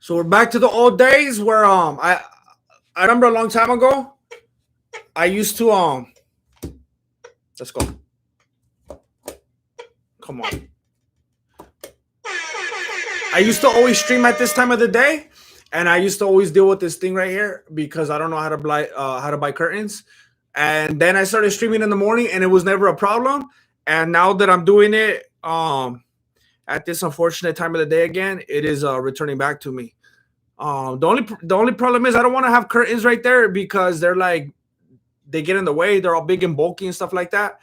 So we're back to the old days where I remember a long time ago I used to let's go. Come on. I used to always stream at this time of the day, and I used to always deal with this thing right here because I don't know how to buy curtains. And then I started streaming in the morning, and it was never a problem. And now that I'm doing it at this unfortunate time of the day again, it is returning back to me. The only problem is I don't want to have curtains right there because they get in the way. They're all big and bulky and stuff like that.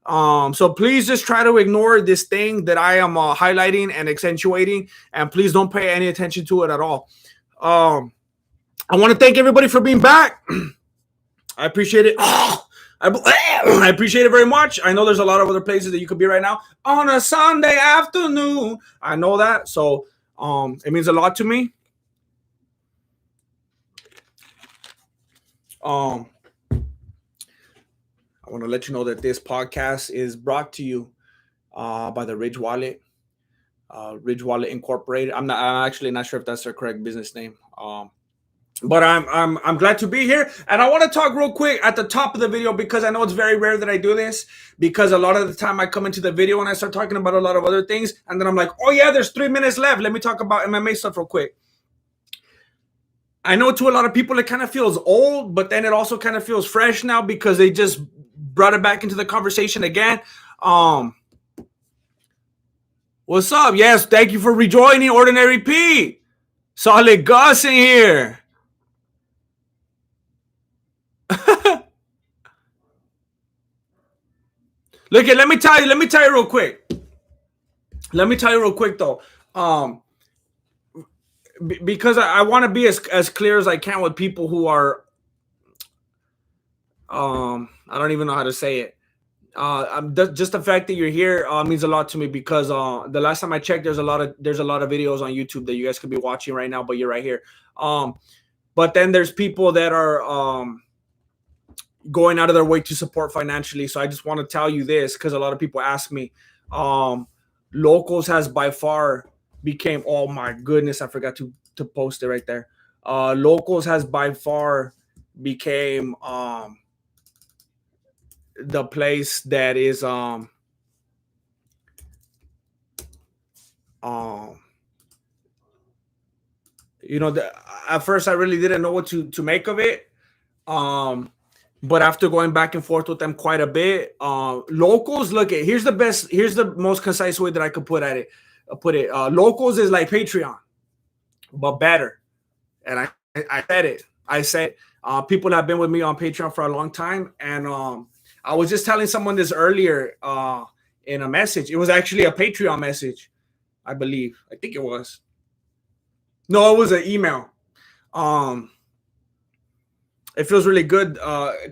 So please just try to ignore this thing that I am highlighting and accentuating, and please don't pay any attention to it at all. I want to thank everybody for being back. I appreciate it. I appreciate it very much. I know there's a lot of other places that you could be right now on a Sunday afternoon. I know that, so it means a lot to me. I want to let you know that this podcast is brought to you by the Ridge Wallet, Ridge Wallet Incorporated. I'm actually not sure if that's their correct business name. But I'm glad to be here, and I want to talk real quick at the top of the video because I know it's very rare that I do this, because a lot of the time I come into the video and I start talking about a lot of other things, and then I'm like, oh yeah, there's 3 minutes left. Let me talk about MMA stuff real quick. I know to a lot of people it kind of feels old, but then it also kind of feels fresh now because they just brought it back into the conversation again. What's up? Yes, thank you for rejoining, Ordinary P. Solid Gus in here. Look, let me tell you real quick. Let me tell you real quick though. Because I want to be as clear as I can with people who are I don't even know how to say it. Just the fact that you're here means a lot to me because the last time I checked, there's a lot of videos on YouTube that you guys could be watching right now, but you're right here. But then there's people that are going out of their way to support financially. So I just want to tell you this because a lot of people ask me. Locals has by far became, oh my goodness, I forgot to post it right there. Locals has by far became the place that is at first I really didn't know what to make of it. But after going back and forth with them quite a bit, locals, look at, here's the most concise way that I could put it. Locals is like Patreon, but better. And I said it. I said people have been with me on Patreon for a long time, and I was just telling someone this earlier in a message. It was actually a Patreon message, I believe. I think it was. No, it was an email. It feels really good,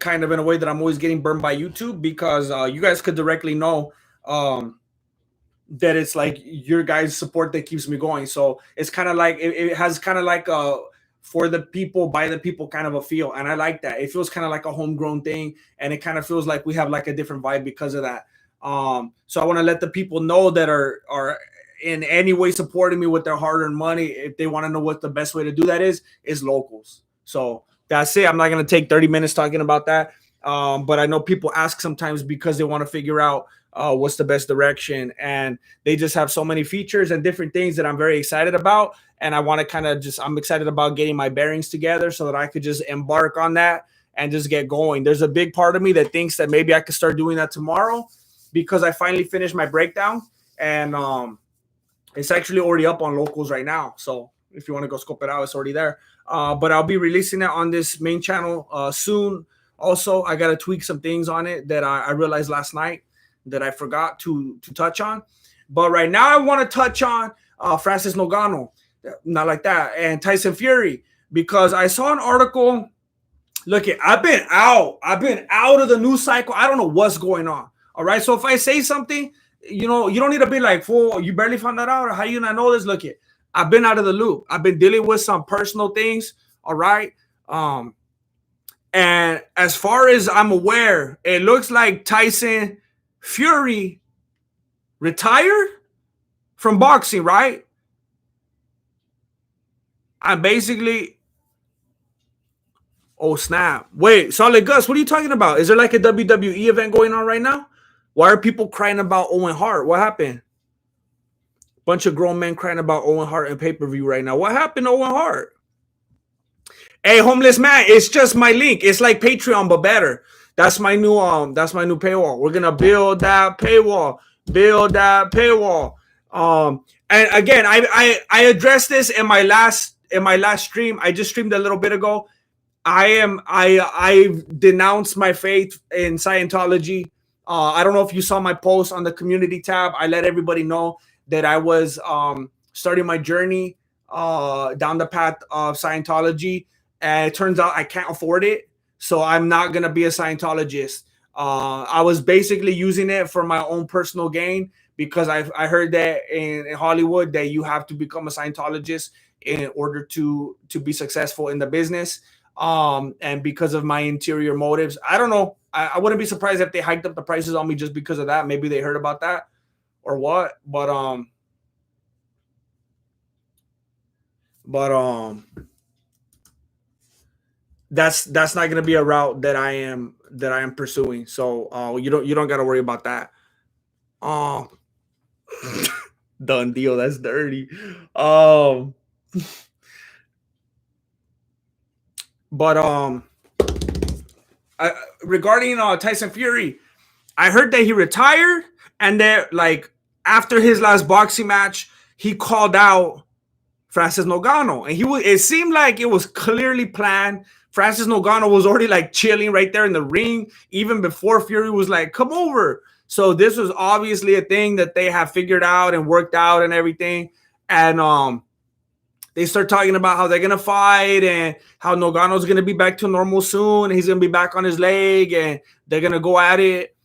kind of in a way that I'm always getting burned by YouTube because you guys could directly know that it's like your guys' support that keeps me going. So it's kind of like it has kind of like a for the people, by the people kind of a feel, and I like that. It feels kind of like a homegrown thing, and it kind of feels like we have like a different vibe because of that. So I want to let the people know that are in any way supporting me with their hard-earned money. If they want to know what the best way to do that is locals. So that's it. I'm not going to take 30 minutes talking about that. But I know people ask sometimes because they want to figure out what's the best direction. And they just have so many features and different things that I'm very excited about. And I want to kind of I'm excited about getting my bearings together so that I could just embark on that and just get going. There's a big part of me that thinks that maybe I could start doing that tomorrow because I finally finished my breakdown. And it's actually already up on locals right now. So if you want to go scope it out, it's already there. But I'll be releasing it on this main channel soon. Also, I got to tweak some things on it that I realized last night that I forgot to touch on. But right now, I want to touch on Francis Ngannou, not like that, and Tyson Fury, because I saw an article. Look, I've been out of the news cycle. I don't know what's going on. All right, so if I say something, you don't need to be like, fool, you barely found that out, or how you not know this? Look, I've been out of the loop. I've been dealing with some personal things. All right. And as far as I'm aware, it looks like Tyson Fury retired from boxing, right? I'm basically. Oh snap! Wait, Solid Gus, what are you talking about? Is there like a WWE event going on right now? Why are people crying about Owen Hart? What happened? Bunch of grown men crying about Owen Hart in pay per view right now. What happened to Owen Hart? Hey, homeless man, it's just my link. It's like Patreon, but better. That's my new paywall. We're gonna build that paywall. Build that paywall. And again, I addressed this in my last stream. I just streamed a little bit ago. I denounced my faith in Scientology. I don't know if you saw my post on the community tab. I let everybody know that I was starting my journey down the path of Scientology, and it turns out I can't afford it, so I'm not gonna be a Scientologist. I was basically using it for my own personal gain because I heard that in Hollywood that you have to become a Scientologist in order to be successful in the business. And because of my interior motives, I don't know. I wouldn't be surprised if they hiked up the prices on me just because of that. Maybe they heard about that or what. But that's not gonna be a route that I am pursuing. So you don't gotta worry about that. Um Done deal. That's dirty. Um but regarding Tyson Fury, I heard that he retired and that like after his last boxing match, he called out Francis Ngannou, and it seemed like it was clearly planned. Francis Ngannou was already like chilling right there in the ring even before Fury was like, "Come over." So this was obviously a thing that they have figured out and worked out and everything. And they start talking about how they're gonna fight and how Nogano's gonna be back to normal soon. And he's gonna be back on his leg, and they're gonna go at it.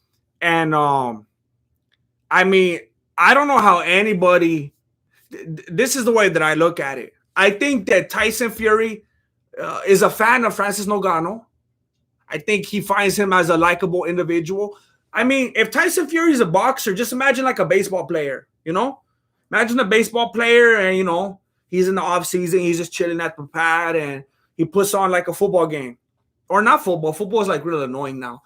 And I mean, I don't know how anybody. This is the way that I look at it. I think that Tyson Fury is a fan of Francis Ngannou. I think he finds him as a likable individual. I mean, if Tyson Fury is a boxer, just imagine like a baseball player, you know? Imagine a baseball player and, he's in the off season, he's just chilling at the pad and he puts on like a football game. Or not football. Football is like really annoying now.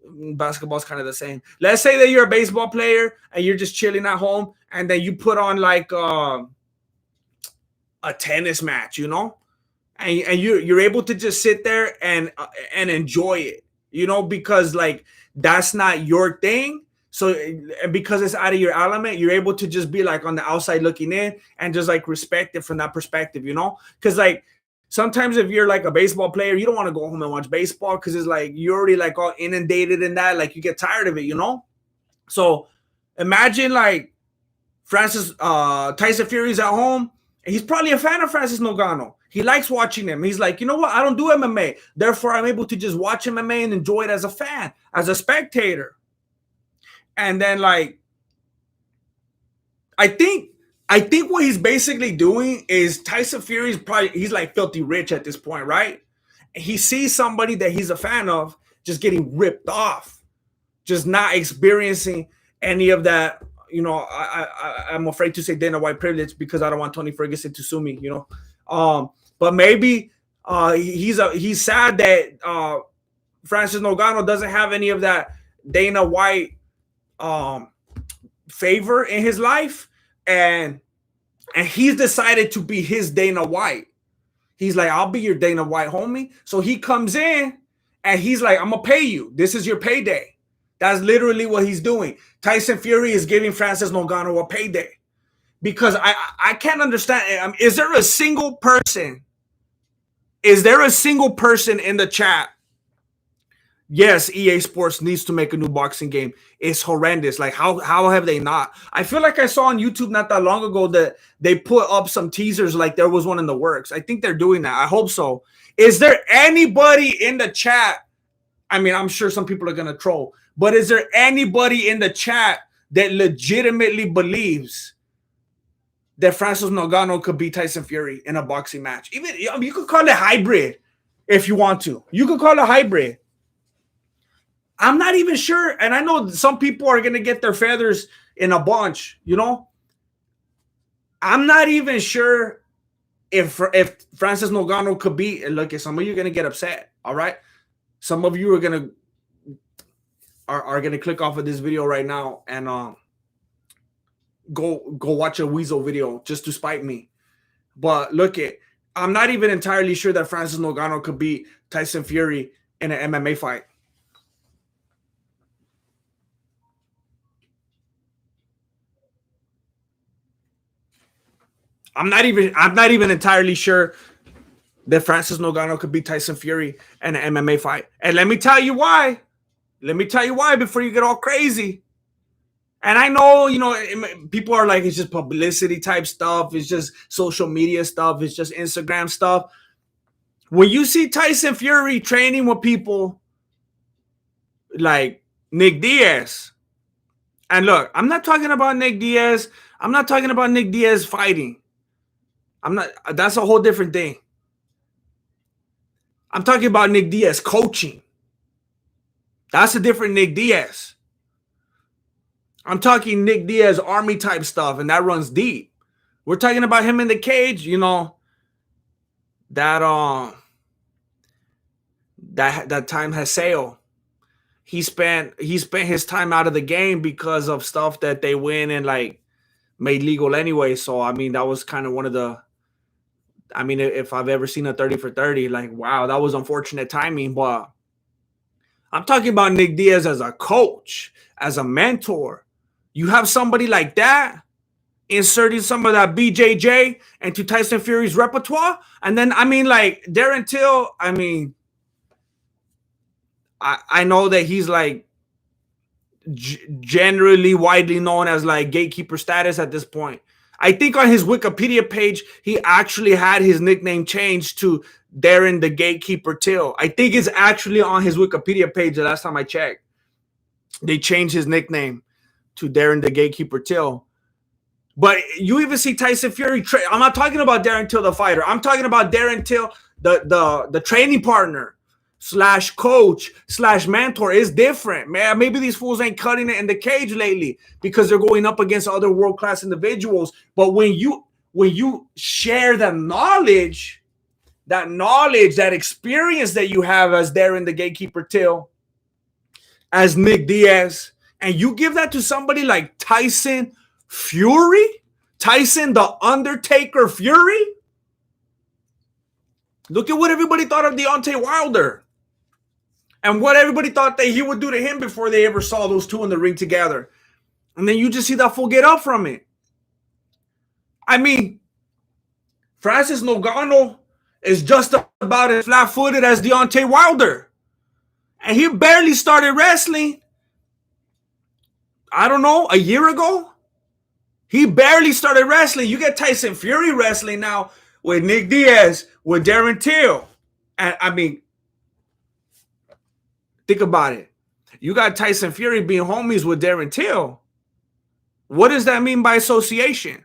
Basketball's kind of the same. Let's say that you're a baseball player and you're just chilling at home and then you put on like a tennis match, and you're able to just sit there and enjoy it, because like that's not your thing. So because it's out of your element, you're able to just be like on the outside looking in and just like respect it from that perspective, because like sometimes if you're like a baseball player, you don't want to go home and watch baseball because it's like you're already like all inundated in that, like you get tired of it, So imagine like Tyson Fury's at home and he's probably a fan of Francis Ngannou. He likes watching him. He's like, you know what? I don't do MMA. Therefore, I'm able to just watch MMA and enjoy it as a fan, as a spectator. And then like, I think what he's basically doing is Tyson Fury's he's like filthy rich at this point, right? He sees somebody that he's a fan of just getting ripped off, just not experiencing any of that. I'm afraid to say Dana White privilege because I don't want Tony Ferguson to sue me, but maybe he's sad that Francis Ngannou doesn't have any of that Dana White favor in his life, and he's decided to be his Dana White. He's like, I'll be your Dana White, homie. So he comes in and he's like, I'm gonna pay you. This is your payday. That's literally what he's doing. Tyson Fury is giving Francis Ngannou a payday because I can't understand. Is there a single person? Is there a single person in the chat? Yes, EA Sports needs to make a new boxing game. It's horrendous. Like, how have they not? I feel like I saw on YouTube not that long ago that they put up some teasers like there was one in the works. I think they're doing that. I hope so. Is there anybody in the chat? I mean, I'm sure some people are going to troll, but is there anybody in the chat that legitimately believes that Francis Ngannou could beat Tyson Fury in a boxing match? Even you could call it hybrid if you want to. You could call it hybrid. I'm not even sure. And I know some people are going to get their feathers in a bunch, I'm not even sure if Francis Ngannou could beat, look, some of you are gonna get upset. All right, some of you are gonna click off of this video right now and go watch a Weasel video just to spite me. But look, I'm not even entirely sure that Francis Ngannou could beat Tyson Fury in an MMA fight. I'm not even entirely sure that Francis Ngannou could beat Tyson Fury in an MMA fight. And let me tell you why. Let me tell you why before you get all crazy. And I know, people are like, it's just publicity type stuff. It's just social media stuff. It's just Instagram stuff. When you see Tyson Fury training with people like Nick Diaz, and look, I'm not talking about Nick Diaz. I'm not talking about Nick Diaz fighting. That's a whole different thing. I'm talking about Nick Diaz coaching. That's a different Nick Diaz. I'm talking Nick Diaz army type stuff, and that runs deep. We're talking about him in the cage, that time has sailed. He spent his time out of the game because of stuff that they win and like made legal anyway. So I mean, that was kind of one of the. I mean, if I've ever seen a 30 for 30, like wow, that was unfortunate timing. But I'm talking about Nick Diaz as a coach, as a mentor. You have somebody like that inserting some of that BJJ into Tyson Fury's repertoire, and then I mean, like Darren Till. I mean. I know that he's like generally widely known as like gatekeeper status at this point. I think on his Wikipedia page, he actually had his nickname changed to Darren the Gatekeeper Till. I think it's actually on his Wikipedia page. The last time I checked, they changed his nickname to Darren the Gatekeeper Till. But you even see Tyson Fury. I'm not talking about Darren Till the fighter. I'm talking about Darren Till, the training partner. / coach / mentor is different, man. Maybe these fools ain't cutting it in the cage lately because they're going up against other world-class individuals. But when you share the knowledge, that experience that you have as Darren the Gatekeeper Till, as Nick Diaz, and you give that to somebody like Tyson Fury, Tyson the Undertaker Fury. Look at what everybody thought of Deontay Wilder. And what everybody thought that he would do to him before they ever saw those two in the ring together. And then you just see that fool get up from it. I mean, Francis Ngannou is just about as flat-footed as Deontay Wilder. And he barely started wrestling, I don't know, a year ago? He barely started wrestling. You get Tyson Fury wrestling now with Nick Diaz, with Darren Till. And I mean, think about it. You got Tyson Fury being homies with Darren Till. What does that mean by association?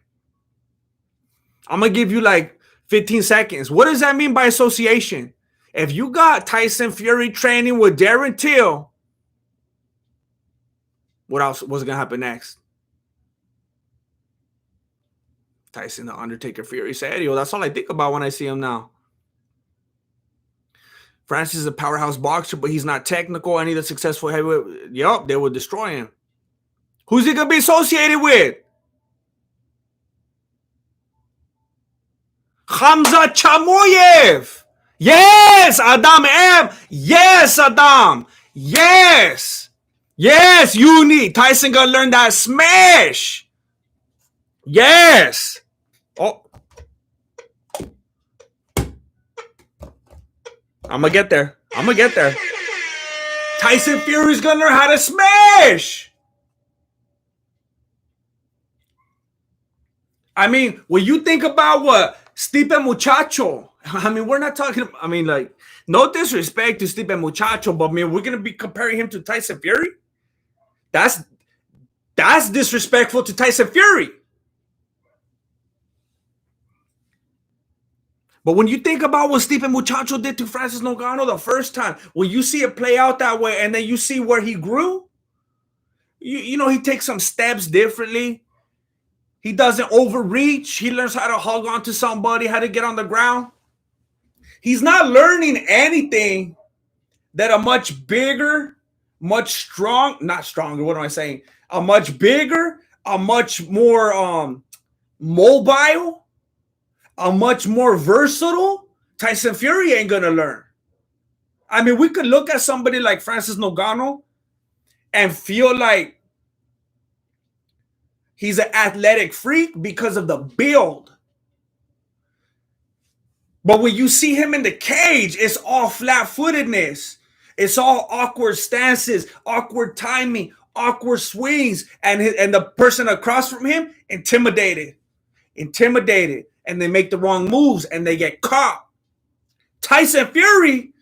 I'm going to give you like 15 seconds. What does that mean by association? If you got Tyson Fury training with Darren Till, what else? What's going to happen next? Tyson the Undertaker Fury said, yo, that's all I think about when I see him now. Francis is a powerhouse boxer, but he's not technical. Any of the successful heavyweight, yup, they would destroy him. Who's he going to be associated with? Khamzat Chimaev. Yes, Adam M. Yes, Adam. Yes. Yes, you need. Tyson going to learn that smash. Yes. Oh. I'm going to get there. Tyson Fury's going to learn how to smash. I mean, when you think about what Stipe Muchacho, I mean, we're not talking, I mean, like, no disrespect to Stipe Muchacho, but I mean, we're going to be comparing him to Tyson Fury? That's disrespectful to Tyson Fury. But when you think about what Stipe Muchacho did to Francis Ngannou the first time, when you see it play out that way and then you see where he grew, you know, he takes some steps differently. He doesn't overreach. He learns how to hug onto somebody, how to get on the ground. He's not learning anything that a much bigger, not stronger, what am I saying? A much bigger, a much more mobile, a much more versatile Tyson Fury ain't going to learn. I mean, we could look at somebody like Francis Ngannou and feel like he's an athletic freak because of the build. But when you see him in the cage, it's all flat-footedness. It's all awkward stances, awkward timing, awkward swings, and the person across from him intimidated, and they make the wrong moves and they get caught. Tyson Fury,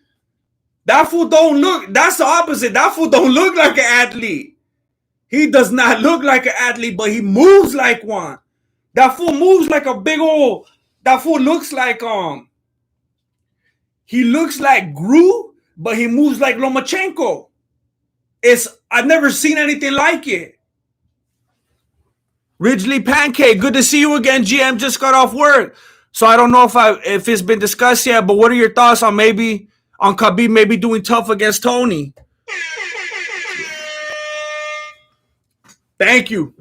that fool don't look. That's the opposite. That fool don't look like an athlete. He does not look like an athlete, but he moves like one. That fool moves like a big old. That fool looks like He looks like Gru, but he moves like Lomachenko. I've never seen anything like it. Ridgely Pancake, good to see you again. GM just got off work, so I don't know if it's been discussed yet. But what are your thoughts on Khabib maybe doing tough against Tony? Thank you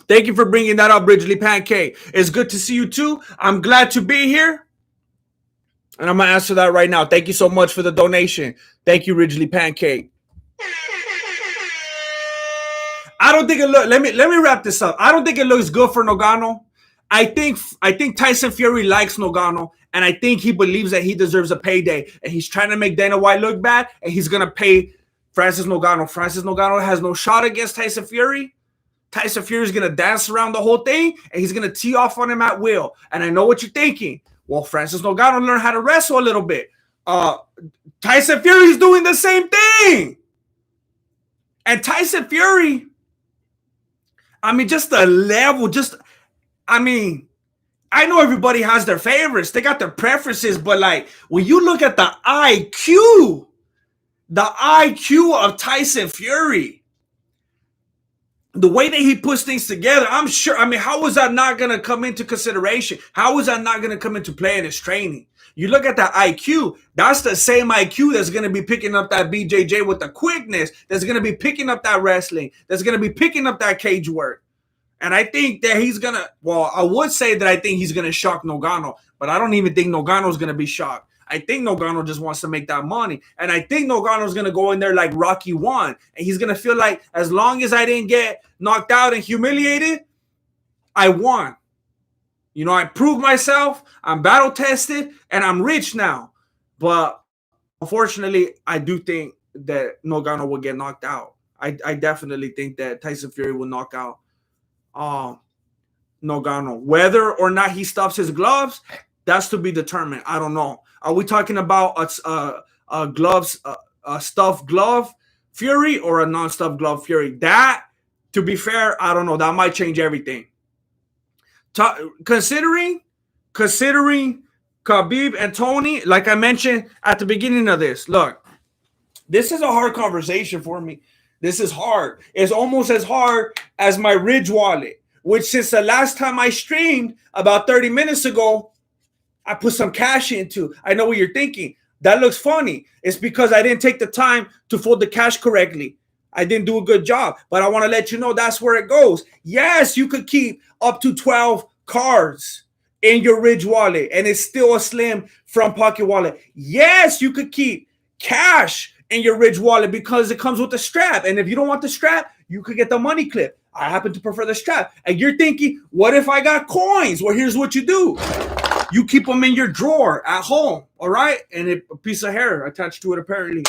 for bringing that up, Ridgely Pancake. It's good to see you too. I'm glad to be here, and I'm gonna answer that right now. Thank you so much for the donation. Thank you, Ridgely Pancake. I don't think it look. Let me wrap this up. I don't think it looks good for Ngannou. I think Tyson Fury likes Ngannou, and I think he believes that he deserves a payday, and he's trying to make Dana White look bad, and he's gonna pay Francis Ngannou. Francis Ngannou has no shot against Tyson Fury. Tyson Fury is gonna dance around the whole thing, and he's gonna tee off on him at will. And I know what you're thinking. Well, Francis Ngannou learned how to wrestle a little bit. Tyson Fury is doing the same thing, and Tyson Fury. I mean, just the level, I know everybody has their favorites. They got their preferences, but like when you look at the IQ of Tyson Fury, the way that he puts things together, I'm sure, how was that not going to come into consideration? How was that not going to come into play in his training? You look at the IQ, that's the same IQ that's going to be picking up that BJJ with the quickness, that's going to be picking up that wrestling, that's going to be picking up that cage work. And I think that I would say that I think he's going to shock Ngannou, but I don't even think Ngannou is going to be shocked. I think Ngannou just wants to make that money. And I think Ngannou is going to go in there like Rocky 1. And he's going to feel like as long as I didn't get knocked out and humiliated, I won. You know, I proved myself, I'm battle tested, and I'm rich now. But unfortunately, I do think that Ngannou will get knocked out. I definitely think that Tyson Fury will knock out Ngannou. Whether or not he stuffs his gloves, that's to be determined. I don't know. Are we talking about a stuffed glove Fury or a non-stuffed glove Fury? That, to be fair, I don't know. That might change everything. Considering Khabib and Tony, like I mentioned at the beginning of this, look, this is a hard conversation for me. This is hard. It's almost as hard as my Ridge wallet, which since the last time I streamed about 30 minutes ago, I put some cash into. I know what you're thinking. That looks funny. It's because I didn't take the time to fold the cash correctly. I didn't do a good job, but I want to let you know that's where it goes. Yes, you could keep up to 12 cards in your Ridge wallet, and it's still a slim front pocket wallet. Yes, you could keep cash in your Ridge wallet because it comes with a strap. And if you don't want the strap, you could get the money clip. I happen to prefer the strap. And you're thinking, what if I got coins? Well, here's what you do. You keep them in your drawer at home, all right? And a piece of hair attached to it, apparently.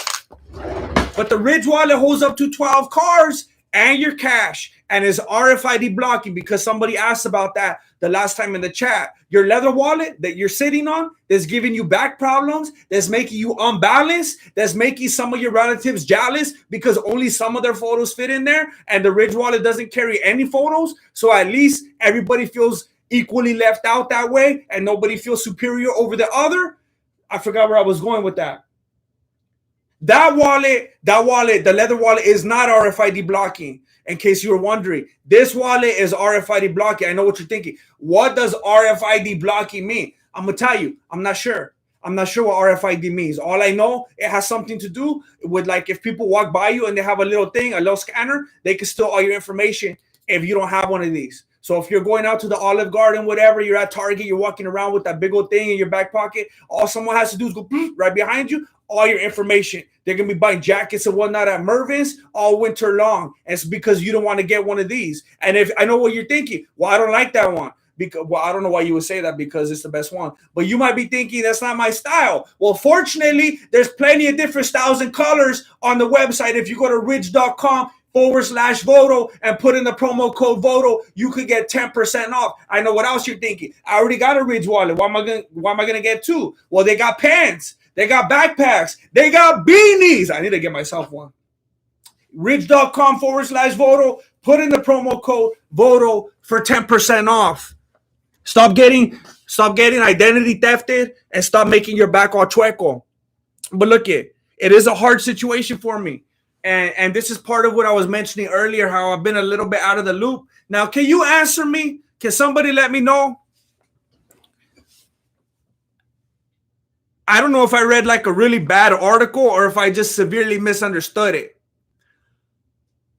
But the Ridge wallet holds up to 12 cards and your cash, and is RFID blocking because somebody asked about that the last time in the chat. Your leather wallet that you're sitting on that's giving you back problems, that's making you unbalanced, that's making some of your relatives jealous because only some of their photos fit in there, and the Ridge wallet doesn't carry any photos, so at least everybody feels equally left out that way and nobody feels superior over the other. I forgot where I was going with that. That wallet, the leather wallet is not RFID blocking. In case you were wondering, this wallet is RFID blocking. I know what you're thinking. What does RFID blocking mean? I'm gonna tell you. I'm not sure. I'm not sure what RFID means. All I know, it has something to do with, like, if people walk by you and they have a little thing, a little scanner, they can steal all your information if you don't have one of these. So if you're going out to the Olive Garden, whatever, you're at Target, you're walking around with that big old thing in your back pocket, all someone has to do is go right behind you, all your information. They're going to be buying jackets and whatnot at Mervin's all winter long. And it's because you don't want to get one of these. And if I know what you're thinking, well, I don't like that one. Because, well, I don't know why you would say that, because it's the best one. But you might be thinking that's not my style. Well, fortunately, there's plenty of different styles and colors on the website. If you go to ridge.com/Voto and put in the promo code Voto, you could get 10% off. I know what else you're thinking. I already got a Ridge wallet. Why am I gonna get two? Well, they got pants, they got backpacks, they got beanies. I need to get myself one. Ridge.com/Voto. Put in the promo code Voto for 10% off. Stop getting identity thefted and stop making your back all chueco. But look, it is a hard situation for me. And this is part of what I was mentioning earlier, how I've been a little bit out of the loop. Now, can you answer me? Can somebody let me know? I don't know if I read like a really bad article or if I just severely misunderstood it.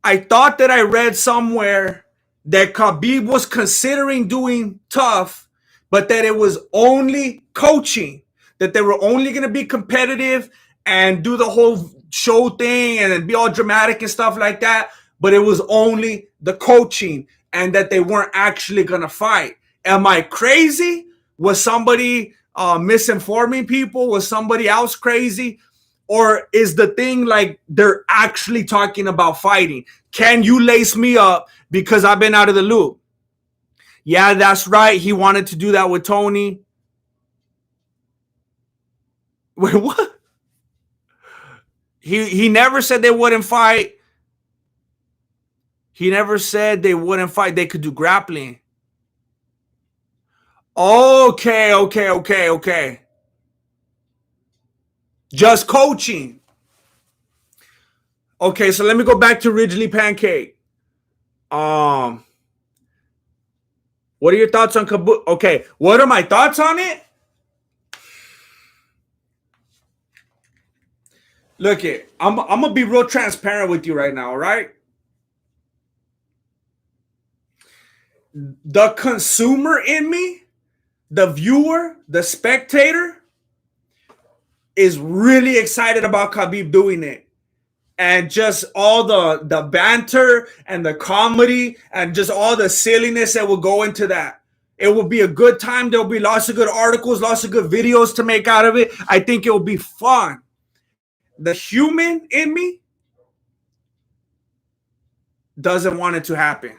I thought that I read somewhere that Khabib was considering doing tough, but that it was only coaching, that they were only going to be competitive and do the whole show thing and then be all dramatic and stuff like that, but it was only the coaching and that they weren't actually going to fight. Am I crazy? Was somebody misinforming people? Was somebody else crazy? Or is the thing like they're actually talking about fighting? Can you lace me up because I've been out of the loop? Yeah, that's right. He wanted to do that with Tony. Wait, what? He never said they wouldn't fight. He never said they wouldn't fight. They could do grappling. Okay. Just coaching. Okay, so let me go back to Ridgely Pancake. What are your thoughts on Kabul? Okay, what are my thoughts on it? Look, I'm gonna be real transparent with you right now, all right? The consumer in me, the viewer, the spectator, is really excited about Khabib doing it. And just all the banter and the comedy and just all the silliness that will go into that. It will be a good time. There'll be lots of good articles, lots of good videos to make out of it. I think it will be fun. The human in me doesn't want it to happen.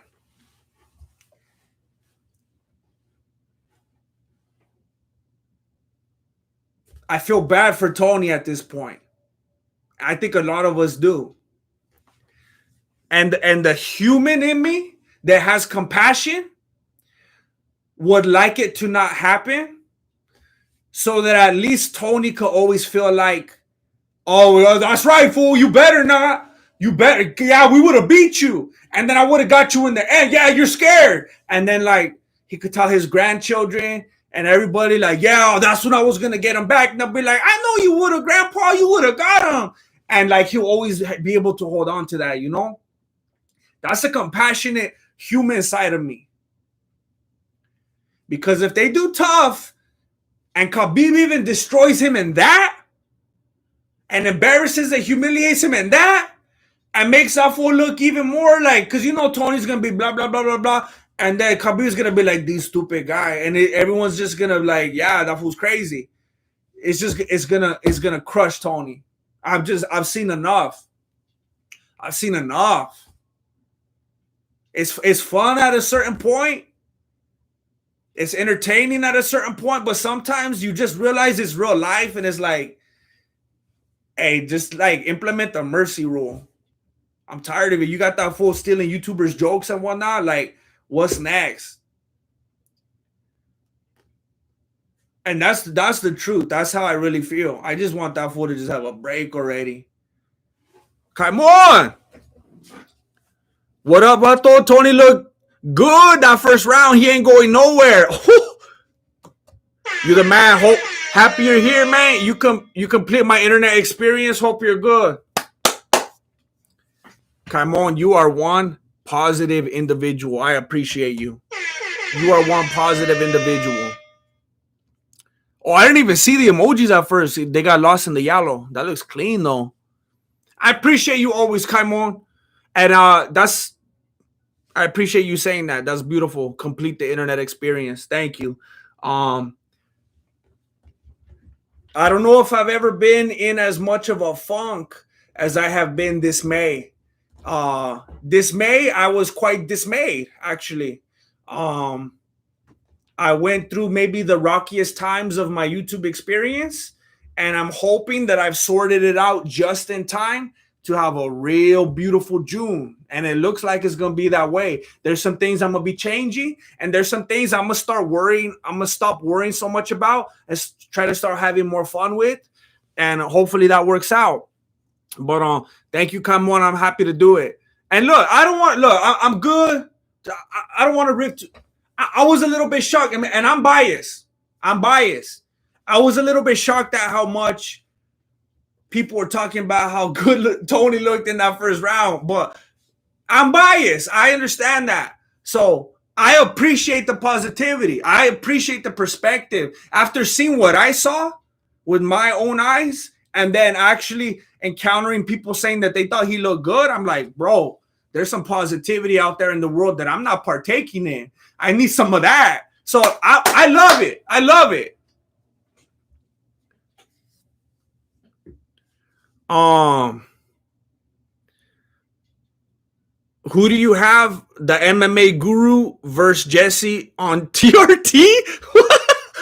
I feel bad for Tony at this point. I think a lot of us do. And the human in me that has compassion would like it to not happen so that at least Tony could always feel like, oh, that's right, fool. You better not. You better. Yeah, we would have beat you. And then I would have got you in the end. Yeah, you're scared. And then, like, he could tell his grandchildren and everybody, like, yeah, that's when I was going to get him back. And they'll be like, I know you would have, Grandpa. You would have got him. And, like, he'll always be able to hold on to that, you know? That's a compassionate human side of me. Because if they do tough and Khabib even destroys him in that and embarrasses and humiliates him in that and makes that fool look even more like, because you know Tony's going to be blah, blah, blah, blah, blah. And then Khabib's going to be like, this stupid guy. And everyone's just going to like, yeah, that fool's crazy. It's gonna crush Tony. I've seen enough. I've seen enough. It's fun at a certain point. It's entertaining at a certain point, but sometimes you just realize it's real life and it's like, hey, just like implement the mercy rule. I'm tired of it. You got that fool stealing YouTubers' jokes and whatnot. Like, what's next? And that's the truth. That's how I really feel. I just want that fool to just have a break already. Come on. What up, Vato? Tony looked good that first round. He ain't going nowhere. You the man. Hope happy you're here, man. You complete my internet experience. Hope you're good. Come on, you are one positive individual. I appreciate you. You are one positive individual. Oh, I didn't even see the emojis at first. They got lost in the yellow. That looks clean though. I appreciate you always, Kaimon. And I appreciate you saying that. That's beautiful. Complete the internet experience. Thank you. I don't know if I've ever been in as much of a funk as I have been this May. This May, I was quite dismayed, actually. I went through maybe the rockiest times of my YouTube experience, and I'm hoping that I've sorted it out just in time to have a real beautiful June. And it looks like it's going to be that way. There's some things I'm going to be changing, and there's some things I'm going to start worrying. I'm going to stop worrying so much about and try to start having more fun with. And hopefully that works out. But thank you, Kamon. I'm happy to do it. And look, I'm good. I don't want to rip. I was a little bit shocked, and I'm biased. I was a little bit shocked at how much people were talking about how good Tony looked in that first round, but I'm biased. I understand that. So I appreciate the positivity. I appreciate the perspective. After seeing what I saw with my own eyes and then actually encountering people saying that they thought he looked good, I'm like, bro, there's some positivity out there in the world that I'm not partaking in. I need some of that. So I love it. I love it. Who do you have? The MMA guru versus Jesse on TRT?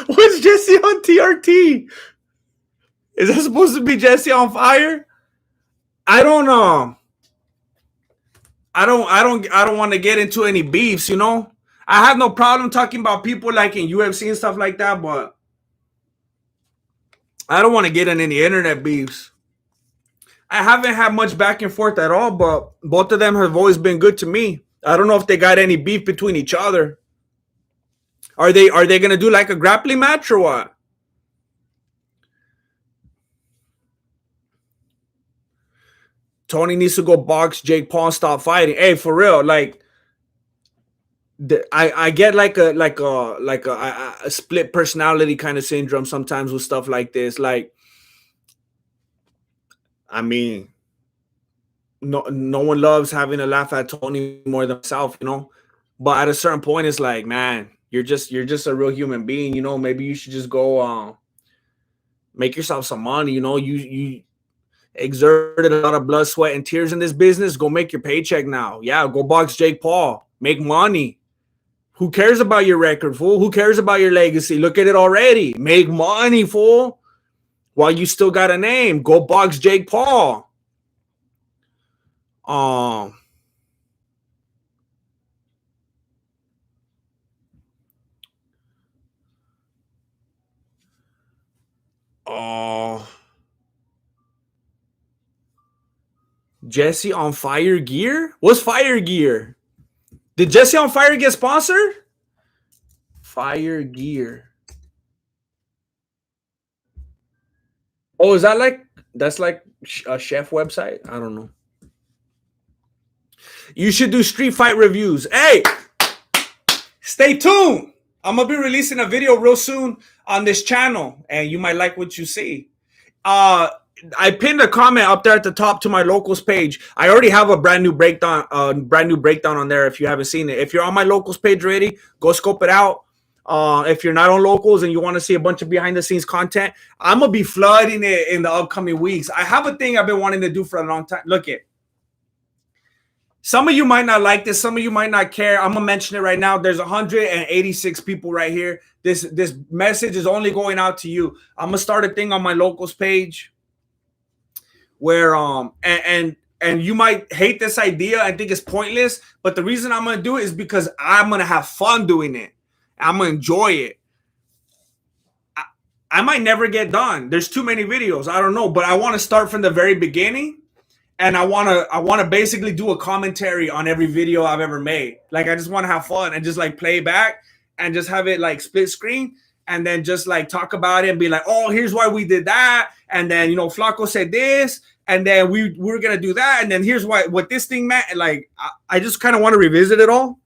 What's Jesse on TRT? Is that supposed to be Jesse on fire? I don't know. I don't want to get into any beefs, you know? I have no problem talking about people like in UFC and stuff like that, but I don't want to get in any internet beefs. I haven't had much back and forth at all, but both of them have always been good to me. I don't know if they got any beef between each other. Are they gonna do like a grappling match or what? Tony needs to go box Jake Paul and stop fighting. Hey, for real, like I get like a split personality kind of syndrome sometimes with stuff like this. Like, I mean, no one loves having a laugh at Tony more than myself, you know. But at a certain point, it's like, man, you're just a real human being, you know. Maybe you should just go make yourself some money, you know. You exerted a lot of blood, sweat, and tears in this business. Go make your paycheck now. Yeah, go box Jake Paul. Make money. Who cares about your record, fool? Who cares about your legacy? Look at it already. Make money, fool. While you still got a name, go box Jake Paul. Jesse on Fire Gear? What's Fire Gear? Did Jesse on Fire get sponsored? Fire Gear. Oh, is that like that's like a chef website? I don't know. You should do street fight reviews. Hey, stay tuned. I'm gonna be releasing a video real soon on this channel, and you might like what you see. I pinned a comment up there at the top to my locals page. I already have a brand new breakdown on there. If you haven't seen it, if you're on my locals page already, go scope it out. If you're not on locals and you want to see a bunch of behind the scenes content, I'm gonna be flooding it in the upcoming weeks. I have a thing I've been wanting to do for a long time. Look it. Some of you might not like this. Some of you might not care. I'm gonna mention it right now. There's 186 people right here. This message is only going out to you. I'm gonna start a thing on my locals page where and you might hate this idea. I think it's pointless, but the reason I'm gonna do it is because I'm gonna have fun doing it. I'm gonna enjoy it. I might never get done. There's too many videos. I don't know, but I want to start from the very beginning and I wanna basically do a commentary on every video I've ever made. Like I just want to have fun and just like play back and just have it like split screen and then just like talk about it and be like, oh, here's why we did that, and then Flaco said this, and then we're gonna do that, and then here's what this thing meant. And like I just kind of want to revisit it all,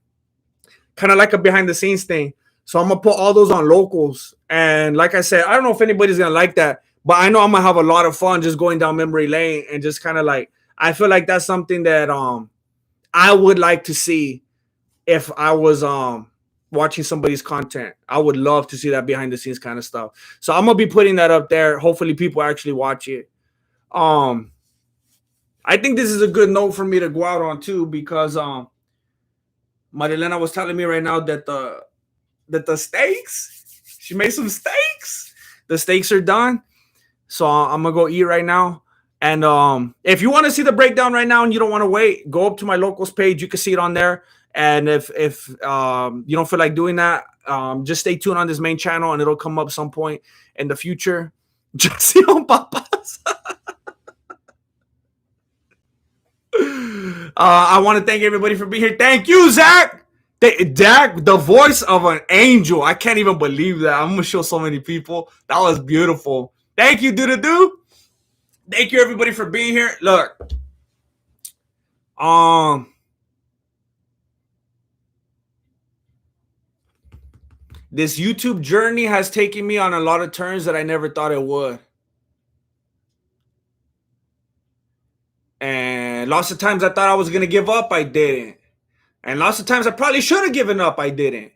kind of like a behind the scenes thing. So I'm gonna put all those on locals, and like I said, I don't know if anybody's gonna like that, but I know I'm gonna have a lot of fun just going down memory lane and just kind of like I feel like that's something that I would like to see if I was watching somebody's content. I would love to see that behind the scenes kind of stuff. So I'm gonna be putting that up there. Hopefully people actually watch it. I think this is a good note for me to go out on too, because Marilena was telling me right now that the steaks, she made some steaks. The steaks are done. So I'm gonna go eat right now. And if you want to see the breakdown right now and you don't want to wait, go up to my locals page. You can see it on there. And if you don't feel like doing that, just stay tuned on this main channel and it'll come up some point in the future. Just on papas. I want to thank everybody for being here. Thank you, Zach. Dak, the voice of an angel. I can't even believe that. I'm gonna show so many people. That was beautiful. Thank you, do. Thank you, everybody, for being here. Look, this YouTube journey has taken me on a lot of turns that I never thought it would. And lots of times I thought I was going to give up, I didn't. And lots of times I probably should have given up, I didn't.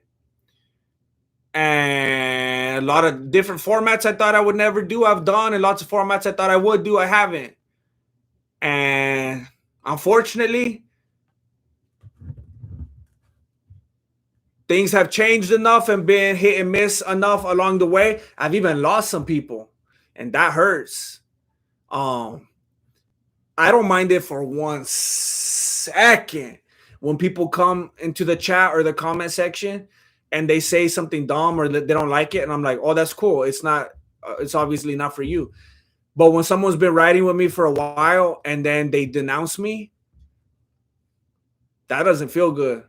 And a lot of different formats I thought I would never do, I've done. And lots of formats I thought I would do, I haven't. And unfortunately, things have changed enough and been hit and miss enough along the way. I've even lost some people, and that hurts. I don't mind it for 1 second when people come into the chat or the comment section and they say something dumb or they don't like it, and I'm like, oh, that's cool. It's not. It's obviously not for you. But when someone's been writing with me for a while and then they denounce me, that doesn't feel good.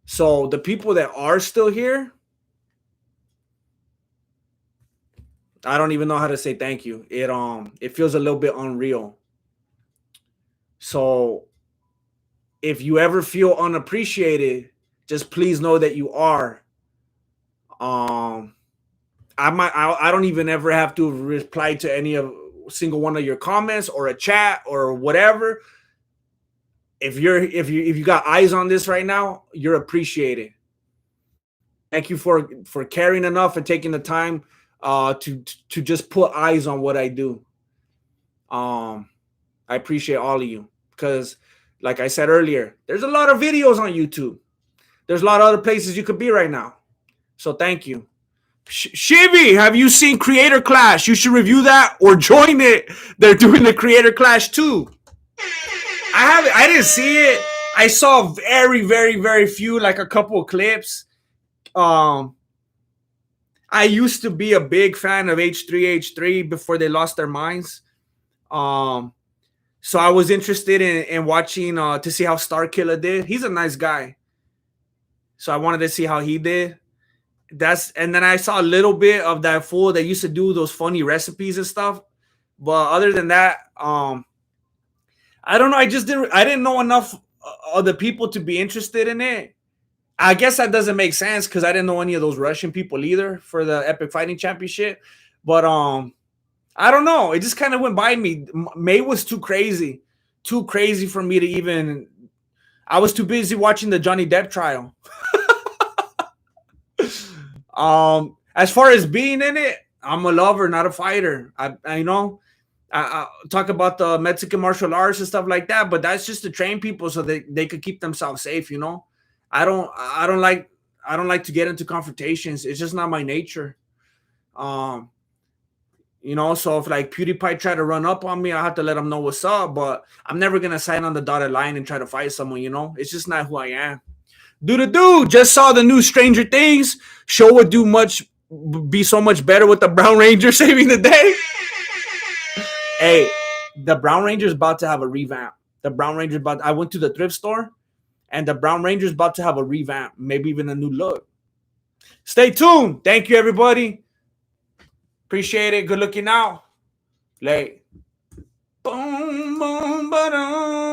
So the people that are still here, I don't even know how to say thank you. It feels a little bit unreal. So if you ever feel unappreciated, just please know that you are. I don't even ever have to reply to any of single one of your comments or a chat or whatever. If you got eyes on this right now, you're appreciated. Thank you for caring enough and taking the time to just put eyes on what I do. I appreciate all of you, because like I said earlier, there's a lot of videos on YouTube. There's a lot of other places you could be right now. So thank you. Shivy, have you seen Creator Clash? You should review that or join it. They're doing the Creator Clash too. I didn't see it. I saw very, very, very few, like a couple of clips. I used to be a big fan of H3 before they lost their minds. So I was interested in watching to see how Starkiller did. He's a nice guy. So I wanted to see how he did. And then I saw a little bit of that fool that used to do those funny recipes and stuff. But other than that, I don't know. I didn't know enough of the people to be interested in it. I guess that doesn't make sense because I didn't know any of those Russian people either for the Epic Fighting Championship. But I don't know. It just kind of went by me. May was too crazy for me to even. I was too busy watching the Johnny Depp trial. As far as being in it, I'm a lover, not a fighter. I talk about the Mexican martial arts and stuff like that, but that's just to train people so they could keep themselves safe. I don't like to get into confrontations. It's just not my nature. So if like PewDiePie tried to run up on me, I have to let him know what's up, but I'm never going to sign on the dotted line and try to fight someone, It's just not who I am. Dude, just saw the new Stranger Things. Show would be so much better with the Brown Ranger saving the day. Hey, The Brown Ranger's about to have a revamp. The Brown Ranger's about. I went to the thrift store, and the Brown Ranger's about to have a revamp, maybe even a new look. Stay tuned. Thank you, everybody. Appreciate it. Good looking out. Late. Boom, boom, ba-dum.